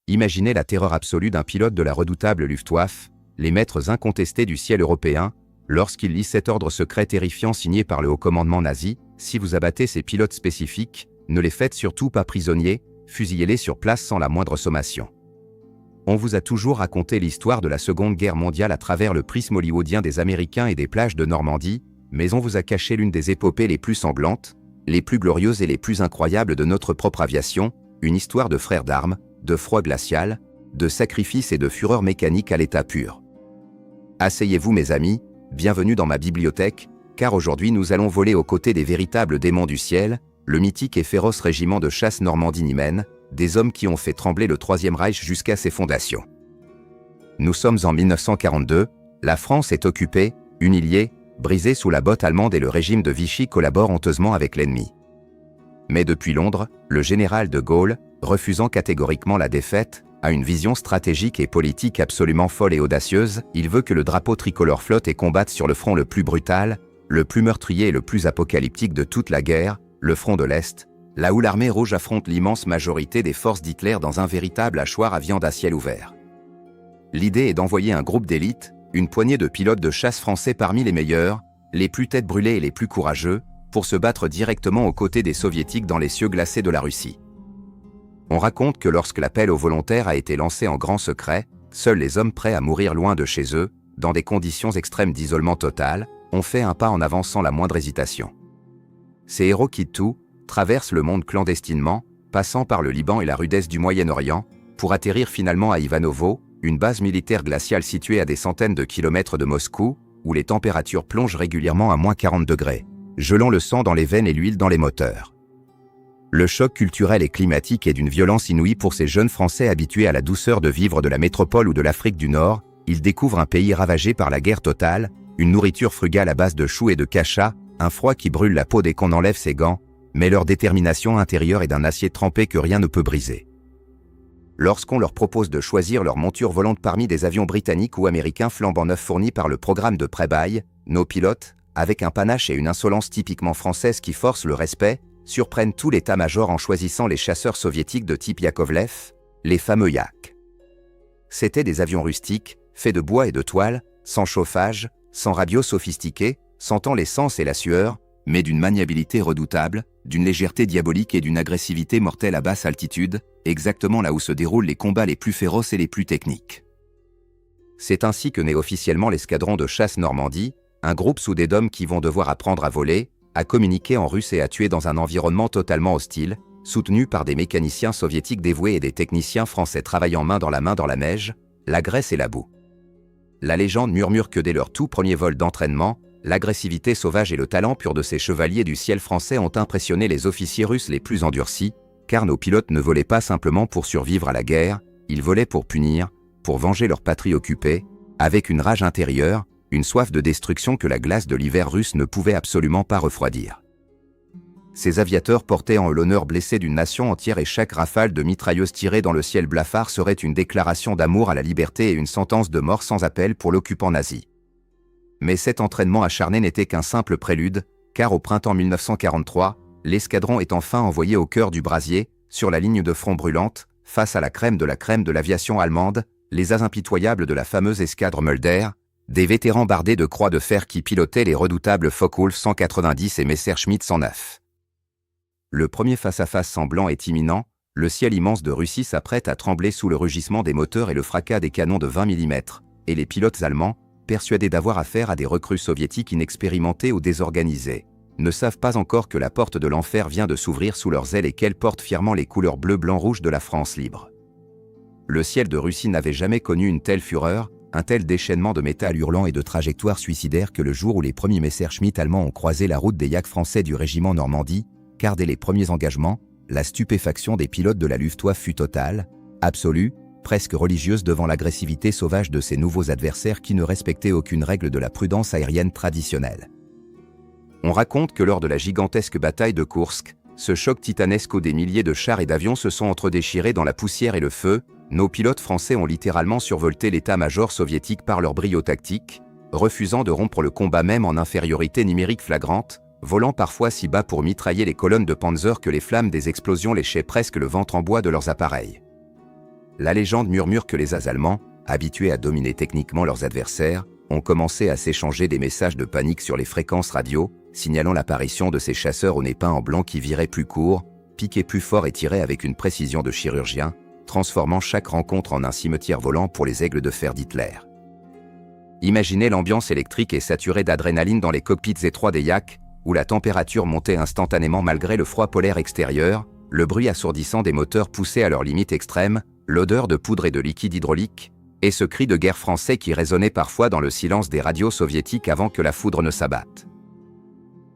Imaginez la terreur absolue d'un pilote de la redoutable Luftwaffe, les maîtres incontestés du ciel européen, lorsqu'il lit cet ordre secret terrifiant signé par le haut commandement nazi: si vous abattez ces pilotes spécifiques, ne les faites surtout pas prisonniers, fusillez-les sur place sans la moindre sommation. On vous a toujours raconté l'histoire de la Seconde Guerre mondiale à travers le prisme hollywoodien des Américains et des plages de Normandie, mais on vous a caché l'une des épopées les plus sanglantes, les plus glorieuses et les plus incroyables de notre propre aviation, une histoire de frères d'armes, de froid glacial, de sacrifice et de fureur mécanique à l'état pur. Asseyez-vous mes amis, bienvenue dans ma bibliothèque, car aujourd'hui nous allons voler aux côtés des véritables démons du ciel, le mythique et féroce régiment de chasse Normandie-Niemen, des hommes qui ont fait trembler le Troisième Reich jusqu'à ses fondations. Nous sommes en 1942, la France est occupée, humiliée, brisée sous la botte allemande et le régime de Vichy collabore honteusement avec l'ennemi. Mais depuis Londres, le général de Gaulle, refusant catégoriquement la défaite, a une vision stratégique et politique absolument folle et audacieuse. Il veut que le drapeau tricolore flotte et combatte sur le front le plus brutal, le plus meurtrier et le plus apocalyptique de toute la guerre, le front de l'Est, là où l'armée rouge affronte l'immense majorité des forces d'Hitler dans un véritable hachoir à viande à ciel ouvert. L'idée est d'envoyer un groupe d'élite, une poignée de pilotes de chasse français parmi les meilleurs, les plus têtes brûlées et les plus courageux, pour se battre directement aux côtés des soviétiques dans les cieux glacés de la Russie. On raconte que lorsque l'appel aux volontaires a été lancé en grand secret, seuls les hommes prêts à mourir loin de chez eux, dans des conditions extrêmes d'isolement total, ont fait un pas en avant sans la moindre hésitation. Ces héros quittent tout, traversent le monde clandestinement, passant par le Liban et la rudesse du Moyen-Orient, pour atterrir finalement à Ivanovo, une base militaire glaciale située à des centaines de kilomètres de Moscou, où les températures plongent régulièrement à -40 degrés, gelant le sang dans les veines et l'huile dans les moteurs. Le choc culturel et climatique est d'une violence inouïe pour ces jeunes Français habitués à la douceur de vivre de la métropole ou de l'Afrique du Nord. Ils découvrent un pays ravagé par la guerre totale, une nourriture frugale à base de choux et de cacha, un froid qui brûle la peau dès qu'on enlève ses gants, mais leur détermination intérieure est d'un acier trempé que rien ne peut briser. Lorsqu'on leur propose de choisir leur monture volante parmi des avions britanniques ou américains flambant neufs fournis par le programme de pré-bail, nos pilotes, avec un panache et une insolence typiquement française qui forcent le respect, surprennent tout l'état-major en choisissant les chasseurs soviétiques de type Yakovlev, les fameux Yak. C'étaient des avions rustiques, faits de bois et de toile, sans chauffage, sans radio sophistiquée, sentant l'essence et la sueur, mais d'une maniabilité redoutable, d'une légèreté diabolique et d'une agressivité mortelle à basse altitude, exactement là où se déroulent les combats les plus féroces et les plus techniques. C'est ainsi que naît officiellement l'escadron de chasse Normandie, un groupe soudé d'hommes qui vont devoir apprendre à voler, à communiquer en russe et à tuer dans un environnement totalement hostile, soutenu par des mécaniciens soviétiques dévoués et des techniciens français travaillant main dans la neige, la graisse et la boue. La légende murmure que dès leur tout premier vol d'entraînement, l'agressivité sauvage et le talent pur de ces chevaliers du ciel français ont impressionné les officiers russes les plus endurcis, car nos pilotes ne volaient pas simplement pour survivre à la guerre, ils volaient pour punir, pour venger leur patrie occupée, avec une rage intérieure, une soif de destruction que la glace de l'hiver russe ne pouvait absolument pas refroidir. Ces aviateurs portaient en eux l'honneur blessé d'une nation entière et chaque rafale de mitrailleuses tirée dans le ciel blafard serait une déclaration d'amour à la liberté et une sentence de mort sans appel pour l'occupant nazi. Mais cet entraînement acharné n'était qu'un simple prélude, car au printemps 1943, l'escadron est enfin envoyé au cœur du brasier, sur la ligne de front brûlante, face à la crème de l'aviation allemande, les as impitoyables de la fameuse escadre Mulder, des vétérans bardés de croix de fer qui pilotaient les redoutables Focke-Wulf 190 et Messerschmitt 109. Le premier face-à-face semblant est imminent, le ciel immense de Russie s'apprête à trembler sous le rugissement des moteurs et le fracas des canons de 20 mm, et les pilotes allemands, persuadés d'avoir affaire à des recrues soviétiques inexpérimentés ou désorganisés, ne savent pas encore que la porte de l'enfer vient de s'ouvrir sous leurs ailes et qu'elles portent fièrement les couleurs bleu-blanc-rouge de la France libre. Le ciel de Russie n'avait jamais connu une telle fureur, un tel déchaînement de métal hurlant et de trajectoires suicidaires que le jour où les premiers Messerschmitt allemands ont croisé la route des Yak français du régiment Normandie, car dès les premiers engagements, la stupéfaction des pilotes de la Luftwaffe fut totale, absolue, presque religieuse devant l'agressivité sauvage de ces nouveaux adversaires qui ne respectaient aucune règle de la prudence aérienne traditionnelle. On raconte que lors de la gigantesque bataille de Koursk, ce choc titanesque où des milliers de chars et d'avions se sont entredéchirés dans la poussière et le feu, nos pilotes français ont littéralement survolté l'état-major soviétique par leur brio tactique, refusant de rompre le combat même en infériorité numérique flagrante, volant parfois si bas pour mitrailler les colonnes de Panzer que les flammes des explosions léchaient presque le ventre en bois de leurs appareils. La légende murmure que les Allemands, habitués à dominer techniquement leurs adversaires, ont commencé à s'échanger des messages de panique sur les fréquences radio, signalant l'apparition de ces chasseurs au nez peint en blanc qui viraient plus court, piquaient plus fort et tiraient avec une précision de chirurgien, transformant chaque rencontre en un cimetière volant pour les aigles de fer d'Hitler. Imaginez l'ambiance électrique et saturée d'adrénaline dans les cockpits étroits des Yak, où la température montait instantanément malgré le froid polaire extérieur, le bruit assourdissant des moteurs poussés à leur limite extrême, l'odeur de poudre et de liquide hydraulique, et ce cri de guerre français qui résonnait parfois dans le silence des radios soviétiques avant que la foudre ne s'abatte.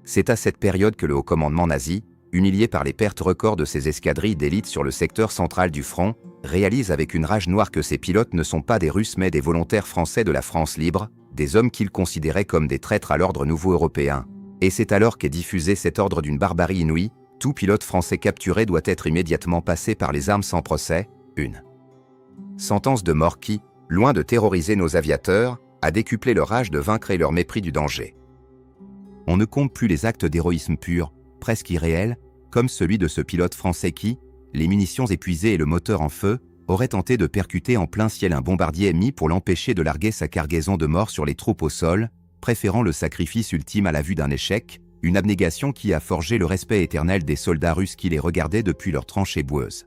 C'est à cette période que le haut commandement nazi, humilié par les pertes records de ses escadrilles d'élite sur le secteur central du front, réalise avec une rage noire que ses pilotes ne sont pas des Russes mais des volontaires français de la France libre, des hommes qu'il considérait comme des traîtres à l'ordre nouveau européen. Et c'est alors qu'est diffusé cet ordre d'une barbarie inouïe: tout pilote français capturé doit être immédiatement passé par les armes sans procès, une sentence de mort qui, loin de terroriser nos aviateurs, a décuplé leur rage de vaincre et leur mépris du danger. On ne compte plus les actes d'héroïsme pur, presque irréel, comme celui de ce pilote français qui, les munitions épuisées et le moteur en feu, aurait tenté de percuter en plein ciel un bombardier ennemi pour l'empêcher de larguer sa cargaison de morts sur les troupes au sol, préférant le sacrifice ultime à la vue d'un échec, une abnégation qui a forgé le respect éternel des soldats russes qui les regardaient depuis leurs tranchées boueuses.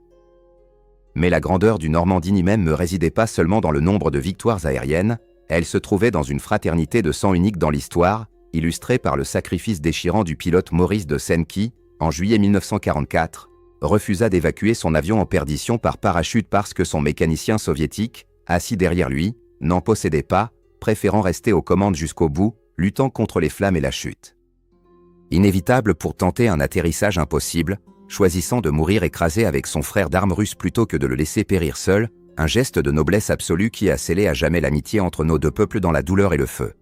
Mais la grandeur du Normandie même ne résidait pas seulement dans le nombre de victoires aériennes, elle se trouvait dans une fraternité de sang unique dans l'histoire, illustrée par le sacrifice déchirant du pilote Maurice de Seine qui, en juillet 1944, refusa d'évacuer son avion en perdition par parachute parce que son mécanicien soviétique, assis derrière lui, n'en possédait pas, préférant rester aux commandes jusqu'au bout, luttant contre les flammes et la chute. Inévitable pour tenter un atterrissage impossible, choisissant de mourir écrasé avec son frère d'armes russe plutôt que de le laisser périr seul, un geste de noblesse absolue qui a scellé à jamais l'amitié entre nos deux peuples dans la douleur et le feu.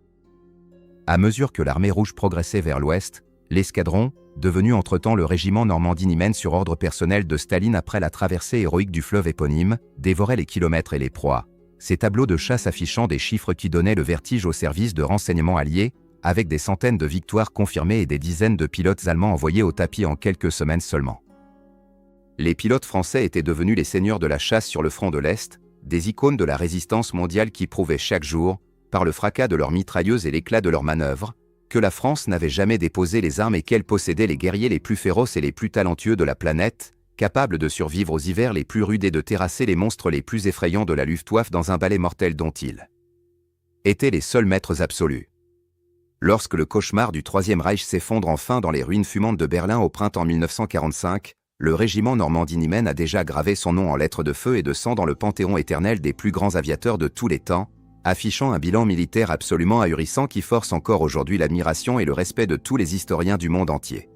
À mesure que l'armée rouge progressait vers l'ouest, l'escadron, devenu entre-temps le régiment Normandie-Niemen sur ordre personnel de Staline après la traversée héroïque du fleuve éponyme, dévorait les kilomètres et les proies. Ces tableaux de chasse affichant des chiffres qui donnaient le vertige au service de renseignement allié, avec des centaines de victoires confirmées et des dizaines de pilotes allemands envoyés au tapis en quelques semaines seulement. Les pilotes français étaient devenus les seigneurs de la chasse sur le front de l'Est, des icônes de la résistance mondiale qui prouvaient chaque jour, par le fracas de leurs mitrailleuses et l'éclat de leurs manœuvres, que la France n'avait jamais déposé les armes et qu'elle possédait les guerriers les plus féroces et les plus talentueux de la planète, capables de survivre aux hivers les plus rudes et de terrasser les monstres les plus effrayants de la Luftwaffe dans un balai mortel dont ils étaient les seuls maîtres absolus. Lorsque le cauchemar du Troisième Reich s'effondre enfin dans les ruines fumantes de Berlin au printemps 1945, le régiment Normandie-Niemen a déjà gravé son nom en lettres de feu et de sang dans le panthéon éternel des plus grands aviateurs de tous les temps, affichant un bilan militaire absolument ahurissant qui force encore aujourd'hui l'admiration et le respect de tous les historiens du monde entier.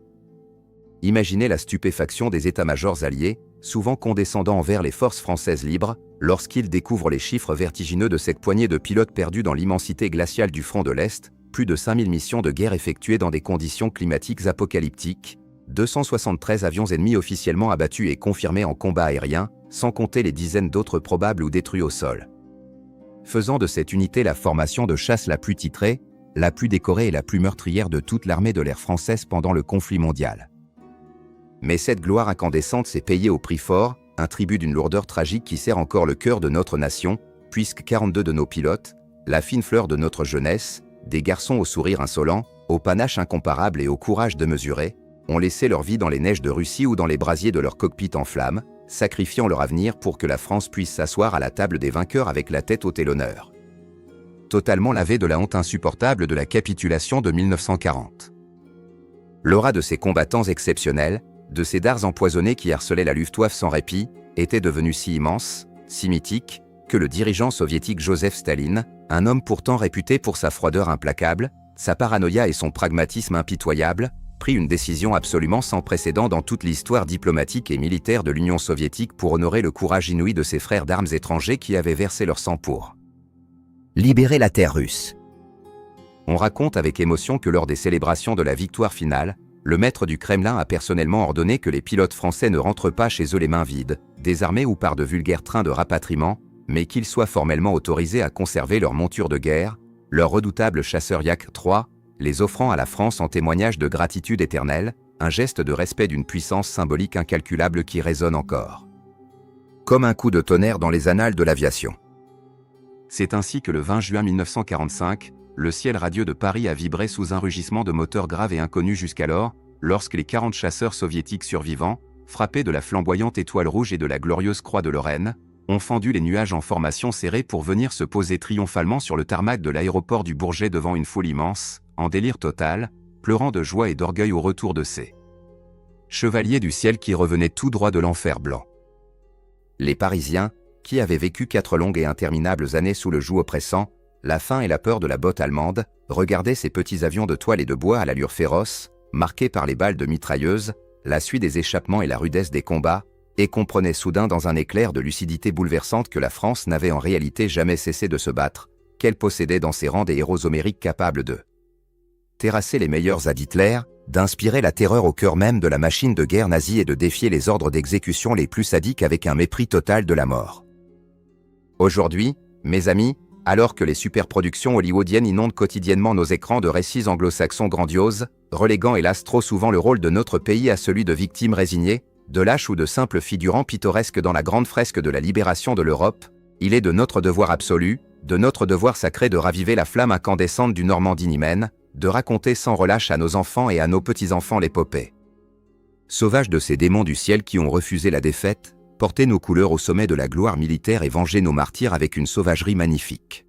Imaginez la stupéfaction des états-majors alliés, souvent condescendants envers les forces françaises libres, lorsqu'ils découvrent les chiffres vertigineux de cette poignée de pilotes perdus dans l'immensité glaciale du front de l'Est, plus de 5000 missions de guerre effectuées dans des conditions climatiques apocalyptiques, 273 avions ennemis officiellement abattus et confirmés en combat aérien, sans compter les dizaines d'autres probables ou détruits au sol. Faisant de cette unité la formation de chasse la plus titrée, la plus décorée et la plus meurtrière de toute l'armée de l'air française pendant le conflit mondial. Mais cette gloire incandescente s'est payée au prix fort, un tribut d'une lourdeur tragique qui serre encore le cœur de notre nation, puisque 42 de nos pilotes, la fine fleur de notre jeunesse, des garçons au sourire insolent, au panache incomparable et au courage démesuré, ont laissé leur vie dans les neiges de Russie ou dans les brasiers de leur cockpit en flammes, sacrifiant leur avenir pour que la France puisse s'asseoir à la table des vainqueurs avec la tête haute et l'honneur. Totalement lavé de la honte insupportable de la capitulation de 1940. L'aura de ces combattants exceptionnels, de ces dards empoisonnés qui harcelaient la Luftwaffe sans répit, était devenue si immense, si mythique, que le dirigeant soviétique Joseph Staline, un homme pourtant réputé pour sa froideur implacable, sa paranoïa et son pragmatisme impitoyable, prit une décision absolument sans précédent dans toute l'histoire diplomatique et militaire de l'Union soviétique pour honorer le courage inouï de ses frères d'armes étrangers qui avaient versé leur sang pour libérer la terre russe. On raconte avec émotion que lors des célébrations de la victoire finale, le maître du Kremlin a personnellement ordonné que les pilotes français ne rentrent pas chez eux les mains vides, désarmés ou par de vulgaires trains de rapatriement, mais qu'ils soient formellement autorisés à conserver leur monture de guerre, leur redoutable chasseur Yak-3, les offrant à la France en témoignage de gratitude éternelle, un geste de respect d'une puissance symbolique incalculable qui résonne encore. comme un coup de tonnerre dans les annales de l'aviation. C'est ainsi que le 20 juin 1945, le ciel radieux de Paris a vibré sous un rugissement de moteur grave et inconnu jusqu'alors, lorsque les 40 chasseurs soviétiques survivants, frappés de la flamboyante étoile rouge et de la glorieuse croix de Lorraine, ont fendu les nuages en formation serrée pour venir se poser triomphalement sur le tarmac de l'aéroport du Bourget devant une foule immense, en délire total, pleurant de joie et d'orgueil au retour de ces chevaliers du ciel qui revenaient tout droit de l'enfer blanc. Les Parisiens, qui avaient vécu 4 longues et interminables années sous le joug oppressant, la faim et la peur de la botte allemande, regardaient ces petits avions de toile et de bois à l'allure féroce, marqués par les balles de mitrailleuses, la suie des échappements et la rudesse des combats, et comprenaient soudain dans un éclair de lucidité bouleversante que la France n'avait en réalité jamais cessé de se battre, qu'elle possédait dans ses rangs des héros homériques capables de terrasser les meilleurs à Hitler, d'inspirer la terreur au cœur même de la machine de guerre nazie et de défier les ordres d'exécution les plus sadiques avec un mépris total de la mort. Aujourd'hui, mes amis, alors que les superproductions hollywoodiennes inondent quotidiennement nos écrans de récits anglo-saxons grandioses, reléguant hélas trop souvent le rôle de notre pays à celui de victime résignée, de lâche ou de simple figurant pittoresque dans la grande fresque de la libération de l'Europe, il est de notre devoir absolu, de notre devoir sacré de raviver la flamme incandescente du Normandie Niemen, de raconter sans relâche à nos enfants et à nos petits-enfants l'épopée sauvage de ces démons du ciel qui ont refusé la défaite, porté nos couleurs au sommet de la gloire militaire et vengé nos martyrs avec une sauvagerie magnifique.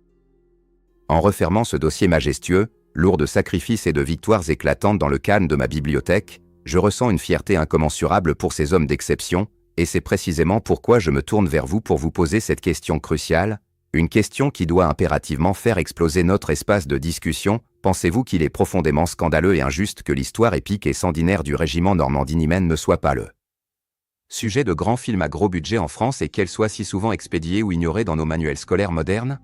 En refermant ce dossier majestueux, lourd de sacrifices et de victoires éclatantes dans le calme de ma bibliothèque, je ressens une fierté incommensurable pour ces hommes d'exception, et c'est précisément pourquoi je me tourne vers vous pour vous poser cette question cruciale, une question qui doit impérativement faire exploser notre espace de discussion. Pensez-vous qu'il est profondément scandaleux et injuste que l'histoire épique et sanguinaire du régiment Normandie-Niemen ne soit pas le sujet de grands films à gros budget en France et qu'elle soit si souvent expédiée ou ignorée dans nos manuels scolaires modernes?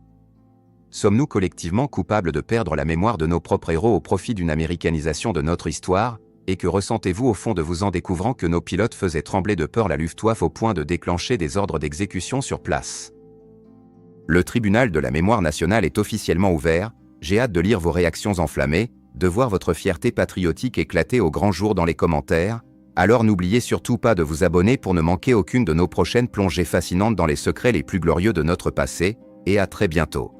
Sommes-nous collectivement coupables de perdre la mémoire de nos propres héros au profit d'une américanisation de notre histoire? Et que ressentez-vous au fond de vous en découvrant que nos pilotes faisaient trembler de peur la Luftwaffe au point de déclencher des ordres d'exécution sur place? Le tribunal de la mémoire nationale est officiellement ouvert, j'ai hâte de lire vos réactions enflammées, de voir votre fierté patriotique éclater au grand jour dans les commentaires, alors n'oubliez surtout pas de vous abonner pour ne manquer aucune de nos prochaines plongées fascinantes dans les secrets les plus glorieux de notre passé, et à très bientôt.